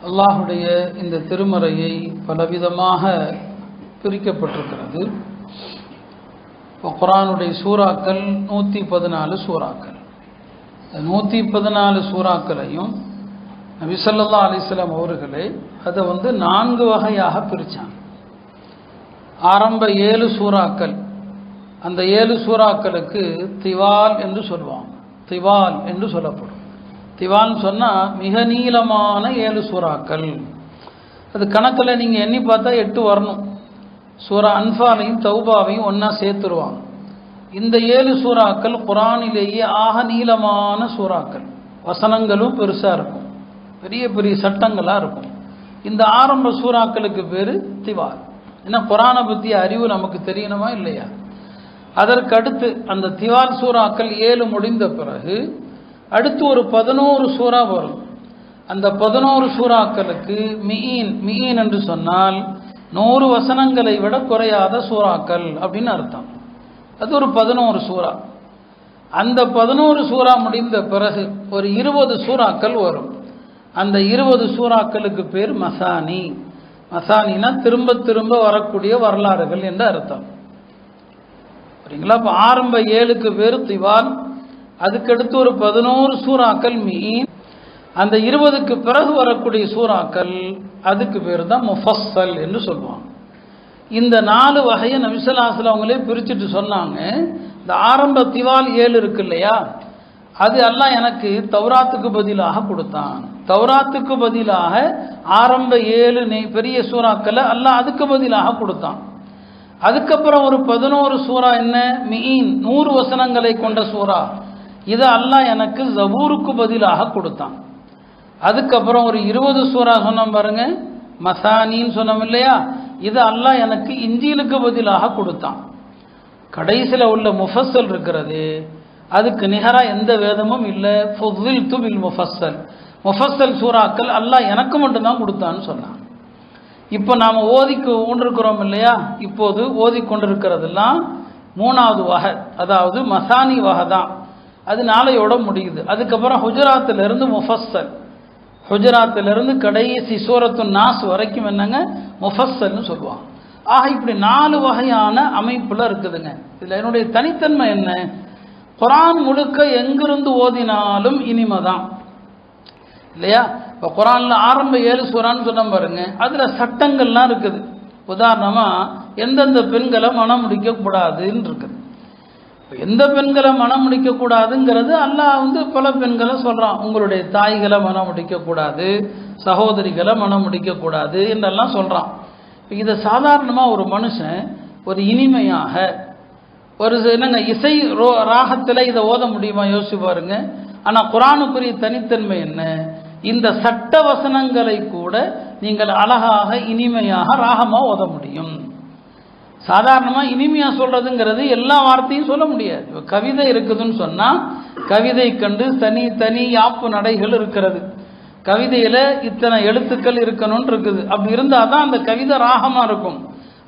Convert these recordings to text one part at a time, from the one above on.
அல்லாஹுடைய இந்த திருமறையை பலவிதமாக பிரிக்கப்பட்டிருக்கிறது. குர்ஆனுடைய சூறாக்கள் 114 சூறாக்கள். 114 சூறாக்களையும் நபி ஸல்லல்லாஹு அலைஹி வஸல்லம் அவர்களே அதை 4 வகையாக பிரித்தாங்க. ஆரம்ப 7 சூறாக்கள், அந்த 7 சூறாக்களுக்கு திவால் என்று சொல்லுவாங்க. திவால் என்று சொல்லப்படும். திவால்னு சொன்னால் மிக நீளமான 7 சூறாக்கள். அது கணக்கில் நீங்கள் எண்ணி பார்த்தா 8 வரணும். சூரா அன்ஃபாலையும் தௌபாவையும் ஒன்றா சேர்த்துருவாங்க. இந்த 7 சூறாக்கள் குர்ஆனிலேயே ஆக நீளமான சூறாக்கள். வசனங்களும் பெருசாக இருக்கும், பெரிய பெரிய சட்டங்களாக இருக்கும். இந்த ஆரம்ப சூறாக்களுக்கு பேர் திவால். ஏன்னா குர்ஆனை பற்றிய அறிவு நமக்கு தெரியணுமா இல்லையா? அதற்கு அடுத்து அந்த திவால் சூறாக்கள் 7 முடிந்த பிறகு அடுத்து ஒரு 11 சூறா வரும். அந்த 11 சூறாக்களுக்கு மியின் என்று சொன்னால் 100 வசனங்களை விட குறையாத சூறாக்கள் அப்படின்னு அர்த்தம். அது ஒரு 11 சூறா. அந்த 11 சூறா முடிந்த பிறகு ஒரு 20 சூறாக்கள் வரும். அந்த 20 சூறாக்களுக்கு பேர் மசானி. மசானினா திரும்ப திரும்ப வரக்கூடிய வரலாறுகள் என்று அர்த்தம். சரிங்களா? இப்போ ஆரம்ப 7க்கு பேர் திவால், அதுக்கடுத்து ஒரு 11 சூறாக்கள் மீன், அந்த 20க்கு பிறகு வரக்கூடிய சூறாக்கள் அதுக்கு பேர் தான் முஃபஸ்ஸல் என்று சொல்லுவாங்க. இந்த 4 வகையை நபி ஸல்லல்லாஹு அலைஹி வஸல்லம் அவங்களே பிரிச்சுட்டு சொன்னாங்க. இந்த ஆரம்ப திவால் 7 இருக்கு இல்லையா, அது அல்லாஹ் எனக்கு தௌராத்துக்கு பதிலாக கொடுத்தான். தௌராத்துக்கு பதிலாக ஆரம்ப 7 பெரிய சூறாக்களை அல்லாஹ் அதுக்கு பதிலாக கொடுத்தான். அதுக்கப்புறம் ஒரு 11 சூறா என்ன, மீன் 100 வசனங்களை கொண்ட சூறா, இதை அல்லாஹ் எனக்கு ஜபூருக்கு பதிலாக கொடுத்தான். அதுக்கப்புறம் ஒரு 20 சூறா சொன்னோம் பாருங்க, மசானின்னு சொன்னோம் இல்லையா, இதை அல்லாஹ் எனக்கு இன்ஜீலுக்கு பதிலாக கொடுத்தான். கடைசியில் உள்ள முஃபஸ்ஸல் இருக்கிறது, அதுக்கு நிகராக எந்த வேதமும் இல்லை. ஃபுஸ்ஸில்து பில் முஃபஸ்ஸல், முஃபஸ்ஸல் சூறாக்கள் அல்லாஹ் எனக்கு மட்டும்தான் கொடுத்தான்னு சொன்னான். இப்போ நாம் கொண்டிருக்கிறோம் இல்லையா, இப்போது ஓதிக்கொண்டிருக்கிறதெல்லாம் 3வது வகை, அதாவது மசானி வகை தான். அது நாளையோட முடியுது. அதுக்கப்புறம் ஹுஜராத்திலிருந்து முஃபஸ்ஸல், ஹுஜராத்திலிருந்து கடைசி சூரத்து நாஸ் வரைக்கும் என்னங்க முஃபஸ்ஸல்னு சொல்லுவாங்க. ஆக இப்படி 4 வகையான அமைப்பில் இருக்குதுங்க. இதில் என்னுடைய தனித்தன்மை என்ன, குர்ஆன் முழுக்க எங்கிருந்து ஓதினாலும் இனிமை தான் இல்லையா? இப்போ குர்ஆனில் ஆரம்ப 7 சூறான்னு சொன்ன பாருங்க, அதில் சட்டங்கள்லாம் இருக்குது. உதாரணமாக எந்தெந்த பெண்களை மனம் முடிக்கக்கூடாதுன்னு இருக்குது. எந்த பெண்களை மனம் முடிக்கக்கூடாதுங்கிறது அல்லாஹ் பல பெண்களை சொல்கிறான். உங்களுடைய தாய்களை மனம் முடிக்கக்கூடாது, சகோதரிகளை மனம் முடிக்கக்கூடாது என்றெல்லாம் சொல்கிறான். இதை சாதாரணமாக ஒரு மனுஷன் ஒரு இனிமையாக ஒரு இசை ராகத்தில் இதை ஓத முடியுமா? யோசிச்சு பாருங்க. ஆனால் குர்ஆனுக்குரிய தனித்தன்மை என்ன, இந்த சட்ட வசனங்களை கூட நீங்கள் அழகாக இனிமையாக ராகமாக ஓத முடியும். சாதாரணமாக இனிமையாக சொல்கிறதுங்கிறது எல்லா வார்த்தையும் சொல்ல முடியாது. கவிதை இருக்குதுன்னு சொன்னால் கவிதை கண்டு தனி தனி யாப்பு நடைகள் இருக்கிறது. கவிதையில் இத்தனை எழுத்துக்கள் இருக்கணும்னு இருக்குது. அப்படி இருந்தால் தான் அந்த கவிதை ராகமாக இருக்கும்.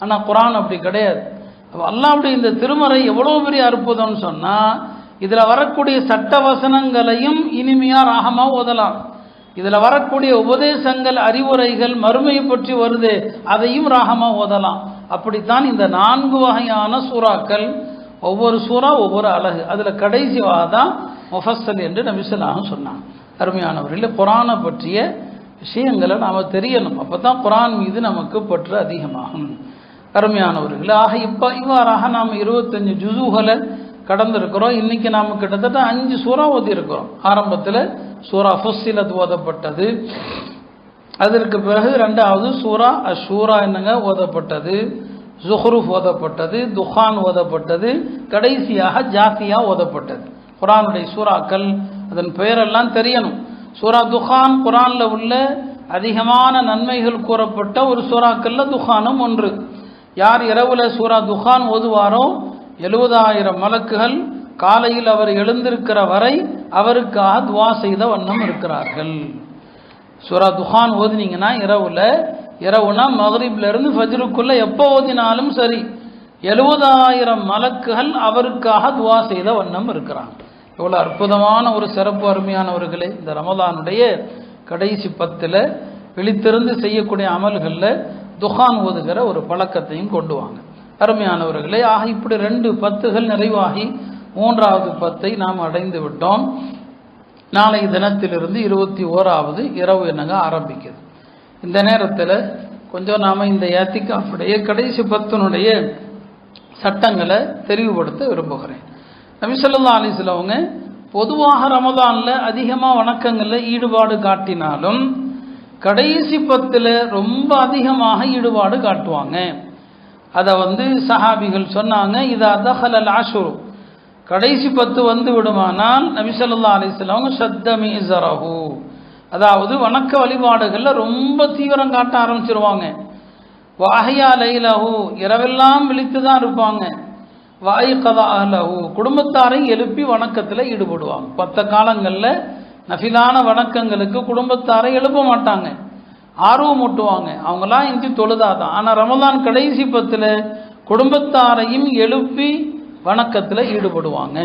ஆனால் குர்ஆன் அப்படி கிடையாது. அல்லாஹ்வுடைய இந்த திருமறை எவ்வளோ பெரிய அற்புதம்னு சொன்னால், இதில் வரக்கூடிய சட்ட வசனங்களையும் இனிமையாக ராகமாக ஓதலாம். இதில் வரக்கூடிய உபதேசங்கள், அறிவுரைகள், மறுமையை பற்றி வருது, அதையும் ராகமாக ஓதலாம். அப்படித்தான் இந்த 4 வகையான சூறாக்கள். ஒவ்வொரு சூறா ஒவ்வொரு அழகு. அதில் கடைசி வகை தான் முஃபஸ்ஸல் என்று நபி ஸல்லல்லாஹு அலைஹி வஸல்லம் சொன்னாங்க. அருமையானவர்களே, குர்ஆனை பற்றிய விஷயங்களை நாம் தெரியணும். அப்போ தான் குர்ஆன் மீது நமக்கு பற்று அதிகமாகும். அருமையானவர்களே, ஆக இவ்வாறாக நாம் 25 ஜுஸுகளை கடந்திருக்கிறோம். இன்றைக்கி நாம் கிட்டத்தட்ட 5 சூறா ஓதி இருக்கிறோம். ஆரம்பத்தில் சூரா ஃபுஸ்ஸிலத் ஓதப்பட்டது. அதற்கு பிறகு 2வது சூரா அஷூரா என்னங்க ஓதப்பட்டது, ஸுஹ்ருஃப் ஓதப்பட்டது, துஹான் ஓதப்பட்டது, கடைசியாக ஜாசியா ஓதப்பட்டது. குர்ஆனுடைய சூறாக்கள் அதன் பெயரெல்லாம் தெரியணும். சூரா துஹான் குர்ஆனில் உள்ள அதிகமான நன்மைகள் கூறப்பட்ட ஒரு சூறாக்களில் துஹானும் ஒன்று. யார் இரவில் சூரா துஹான் ஓதுவாரோ 70,000 மலக்குகள் காலையில் அவர் எழுந்திருக்கிற வரை அவருக்காக துவா செய்த வண்ணம் இருக்கிறார்கள். சூரா துஹான் ஓதினீங்கன்னா இரவுனா மக்ரிப்லேருந்து ஃபஜ்ருக்குள்ளே எப்போ ஓதினாலும் சரி 70,000 மலக்குகள் அவருக்காக துவா செய்த வண்ணம் இருக்கிறாங்க. எவ்வளோ அற்புதமான ஒரு சிறப்பு. அருமையானவர்களே, இந்த ரமலானுடைய கடைசி 10 விழித்திருந்து செய்யக்கூடிய அமல்களில் துஹான் ஓதுகிற ஒரு பழக்கத்தையும் கொண்டு வாங்க. அருமையானவர்களே, ஆக இப்படி 2 10கள் நிறைவாகி 3வது 10ஐ நாம் அடைந்து விட்டோம். நாளை தினத்திலிருந்து 21வது இரவு என்னங்க ஆரம்பிக்குது. இந்த நேரத்தில் கொஞ்சம் நாம் இந்த ஏத்திகாஃபுடைய கடைசி 10னுடைய சட்டங்களை தெளிவுபடுத்த விரும்புகிறேன். நபி ஸல்லல்லாஹு அலைஹி வஸல்லம் அவங்க பொதுவாக ரமதானில் அதிகமாக வணக்கங்களில் ஈடுபாடு காட்டினாலும் கடைசி 10ல் ரொம்ப அதிகமாக ஈடுபாடு காட்டுவாங்க. அதை சஹாபிகள் சொன்னாங்க, இதா தஹலல் ஆஷுரு, கடைசி 10 வந்து விடுமானால் நபி ஸல்லல்லாஹு அலைஹி வஸல்லம் அவங்க ஷத்த மீஸரஹு, அதாவது வணக்க வழிபாடுகளில் ரொம்ப தீவிரம் காட்ட ஆரம்பிச்சிருவாங்க. வஹயா லைலஹு, இரவெல்லாம் விழித்து தான் இருப்பாங்க. வஐகதா அஹ்லஹு, குடும்பத்தாரை எழுப்பி வணக்கத்தில் ஈடுபடுவாங்க. 10 காலங்களில் நஃபிலான வணக்கங்களுக்கு குடும்பத்தாரை எழுப்ப மாட்டாங்க, ஆர்வம் ஊட்டுவாங்க. அவங்களாம் இன்றி தொழுதாதான். ஆனால் ரமலான் கடைசி 10ல் குடும்பத்தாரையும் எழுப்பி வணக்கத்தில் ஈடுபடுவாங்க.